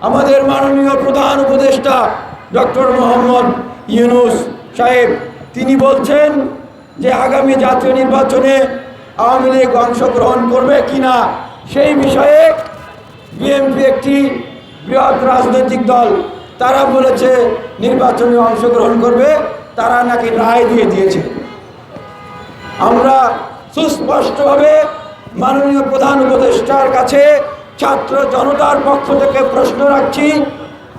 আমাদের মাননীয় প্রধান উপদেষ্টা ডক্টর মোহাম্মদ ইউনূস সাহেব তিনি বলছেন যে আগামী জাতীয় নির্বাচনে আওয়ামী লীগ অংশগ্রহণ করবে কিনা সেই বিষয়ে বিএনপি একটি বৃহৎ রাজনৈতিক দল, তারা বলেছে নির্বাচনে অংশগ্রহণ করবে, তারা নাকি রায় দিয়ে দিয়েছে। আমরা সুস্পষ্টভাবে মাননীয় প্রধান উপদেষ্টার কাছে ছাত্র জনতার পক্ষ থেকে প্রশ্ন রাখছি,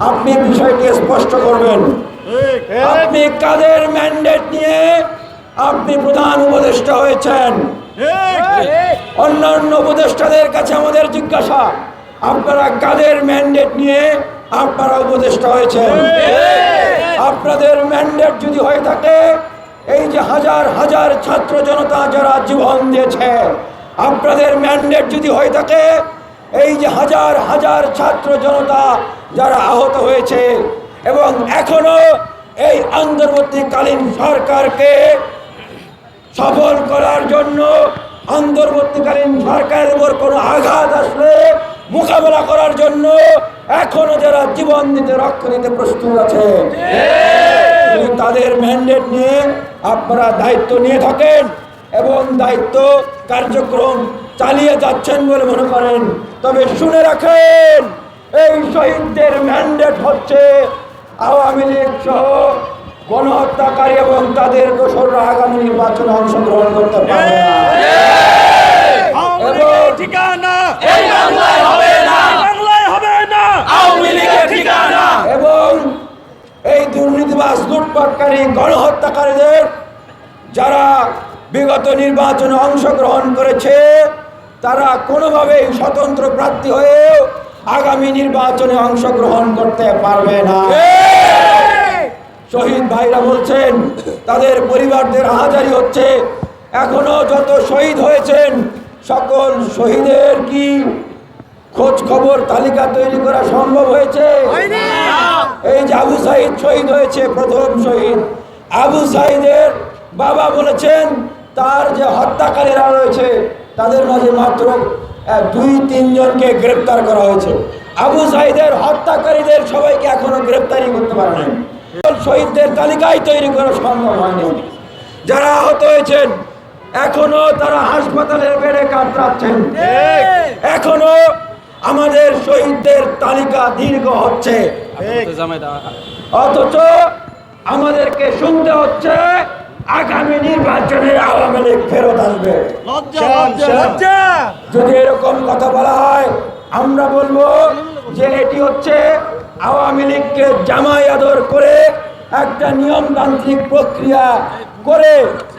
আপনি বিষয়টি স্পষ্ট করবেন। আপনি কাদের ম্যান্ডেট নিয়ে আপনি প্রধান উপদেষ্টা হয়েছেন? অন্যান্য উপদেষ্টাদের কাছে আমাদের জিজ্ঞাসা, আপনারা কাদের ম্যান্ডেট নিয়ে আপনারা উপদেষ্টা হয়েছেন? আপনাদের ম্যান্ডেট যদি হয়ে থাকে, এই যে হাজার হাজার ছাত্র জনতা যারা জীবন দিয়েছে, আপনাদের ম্যান্ডেট যদি হয়ে থাকে, এই যে হাজার হাজার ছাত্র জনতা যারা আহত হয়েছে এবং এখনো এই অন্তর্বর্তীকালীন সরকারকে সফল করার জন্য অন্তর্বর্তীকালীন সরকারের উপর কোনো আঘাত আসলে মোকাবেলা করার জন্য এখনো যারা জীবন দিতে রক্ত দিতে প্রস্তুত আছে, তাদের ম্যান্ডেট নিয়ে আপনারা দায়িত্ব নিয়ে থাকেন এবং দায়িত্ব কার্যক্রম চালিয়ে যাচ্ছেন বলে মনে করেন, তবে শুনে রাখেন, এই শহীদদের ম্যান্ডেট হচ্ছে আওয়ামী লীগ সহ গণহত্যাকারী এবং তাদের দোসররা আগামী নির্বাচনে অংশগ্রহণ করতে পারবে না। এবং এই দুর্নীতিবাজ লুটপাটকারী গণহত্যাকারীদের যারা বিগত নির্বাচনে অংশগ্রহণ করেছে, তারা কোনোভাবেই স্বতন্ত্র প্রার্থী হয়েও আগামী নির্বাচনে অংশগ্রহণ করতে পারবে না। শহীদ ভাইরা বলছেন তাদের পরিবারদের আহাজারি হচ্ছে, এখনো যত শহীদ হয়েছেন সকল শহীদের কি খোঁজ খবর তালিকা তৈরি করা সম্ভব হয়েছে? এই যে আবু সাইদ শহীদ হয়েছে, প্রথম শহীদ আবু সাইদের বাবা বলেছেন তার যে হত্যাকারীরা রয়েছে তাদের মাঝে মাত্র 2-3 জনকে গ্রেপ্তার করা হয়েছে। আবু সাইদের হত্যাকারীদের সবাইকে এখনো গ্রেপ্তারই করতে পারে নাই। শহীদদের তালিকায় তৈরি করা সম্ভব হয়নি। যারা আহত হয়েছেন এখনো তারা হাসপাতালের বেডে কাতরাচ্ছেন, এখনো আমাদের শহীদদের তালিকা দীর্ঘ হচ্ছে, অথচ আমাদেরকে শুনতে হচ্ছে আগামী নির্বাচনে আওয়ামী লীগ ফেরত আসবে। যদি এরকম কথা বলা হয়, আমরা বলবো যে এটি হচ্ছে আওয়ামী লীগকে জামাই আদর করে একটা নিয়মতান্ত্রিক প্রক্রিয়া করে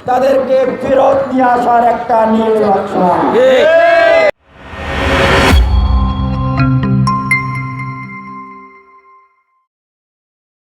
তাদেরকে ফেরত নিয়ে আসার একটা নির্বাচন।